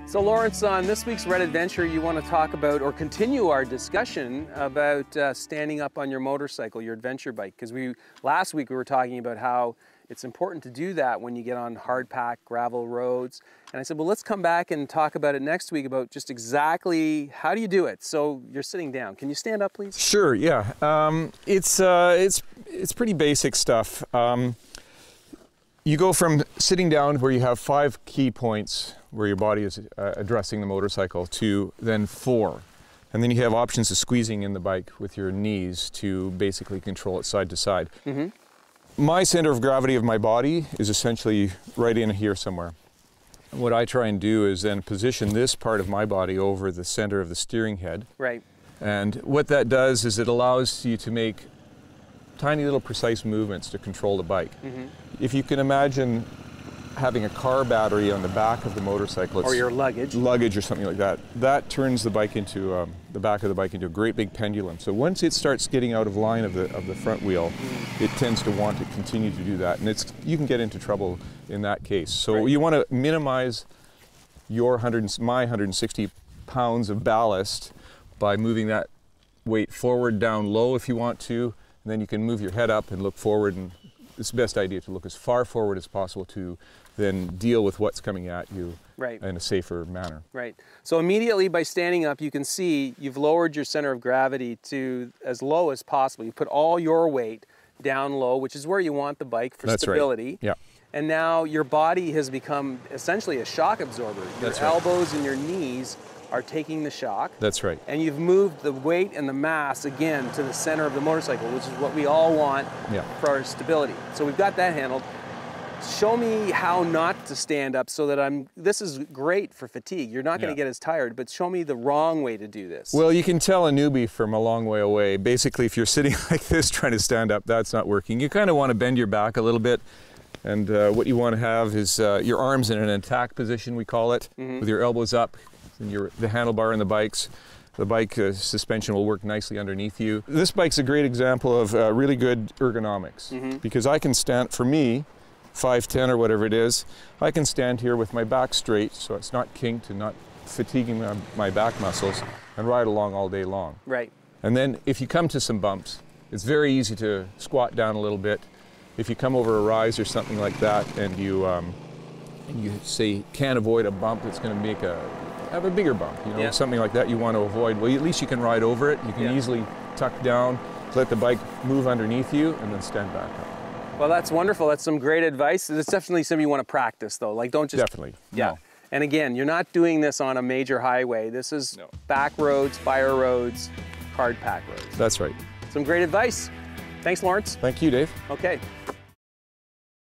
So Lawrence, on this week's Red Adventure, you want to talk about or continue our discussion about standing up on your motorcycle, your adventure bike, because last week we were talking about how it's important to do that when you get on hard packed gravel roads. And I said, well, let's come back and talk about it next week about just exactly how do you do it. So you're sitting down. Can you stand up, please? Sure, yeah. It's pretty basic stuff. You go from sitting down where you have 5 key points where your body is addressing the motorcycle to then 4. And then you have options of squeezing in the bike with your knees to basically control it side to side. Mm-hmm. My center of gravity of my body is essentially right in here somewhere. And what I try and do is then position this part of my body over the center of the steering head. Right. And what that does is it allows you to make tiny little precise movements to control the bike. Mm-hmm. If you can imagine having a car battery on the back of the motorcycle, or your luggage or something like that, that turns the bike into the back of the bike into a great big pendulum. So once it starts getting out of line of the front wheel, it tends to want to continue to do that, and you can get into trouble in that case. So right. You want to minimize my 160 pounds of ballast by moving that weight forward, down low if you want to, and then you can move your head up and look forward, and it's the best idea to look as far forward as possible to then deal with what's coming at you in a safer manner. Right. So immediately by standing up, you can see you've lowered your center of gravity to as low as possible. You put all your weight down low, which is where you want the bike for stability. Right. Yeah. And now your body has become essentially a shock absorber. Your elbows and your knees are taking the shock. That's right. And you've moved the weight and the mass again to the center of the motorcycle, which is what we all want for our stability. So we've got that handled. Show me how not to stand up so that this is great for fatigue. You're not going to get as tired, but show me the wrong way to do this. Well, you can tell a newbie from a long way away. Basically, if you're sitting like this trying to stand up, that's not working. You kind of want to bend your back a little bit. And what you want to have is your arms in an attack position, we call it, with your elbows up. And the handlebar in the bikes. The bike suspension will work nicely underneath you. This bike's a great example of really good ergonomics because I can stand, for me, 5'10" or whatever it is, I can stand here with my back straight so it's not kinked and not fatiguing my back muscles and ride along all day long. Right. And then if you come to some bumps, it's very easy to squat down a little bit. If you come over a rise or something like that and you say can't avoid a bump that's going to have a bigger bump, something like that you want to avoid. Well, at least you can ride over it. You can easily tuck down, let the bike move underneath you, and then stand back up. Well, that's wonderful. That's some great advice. It's definitely something you want to practice, though. Like, don't just... Definitely. Yeah. No. And again, you're not doing this on a major highway. This is back roads, fire roads, hard pack roads. That's right. Some great advice. Thanks, Lawrence. Thank you, Dave. Okay.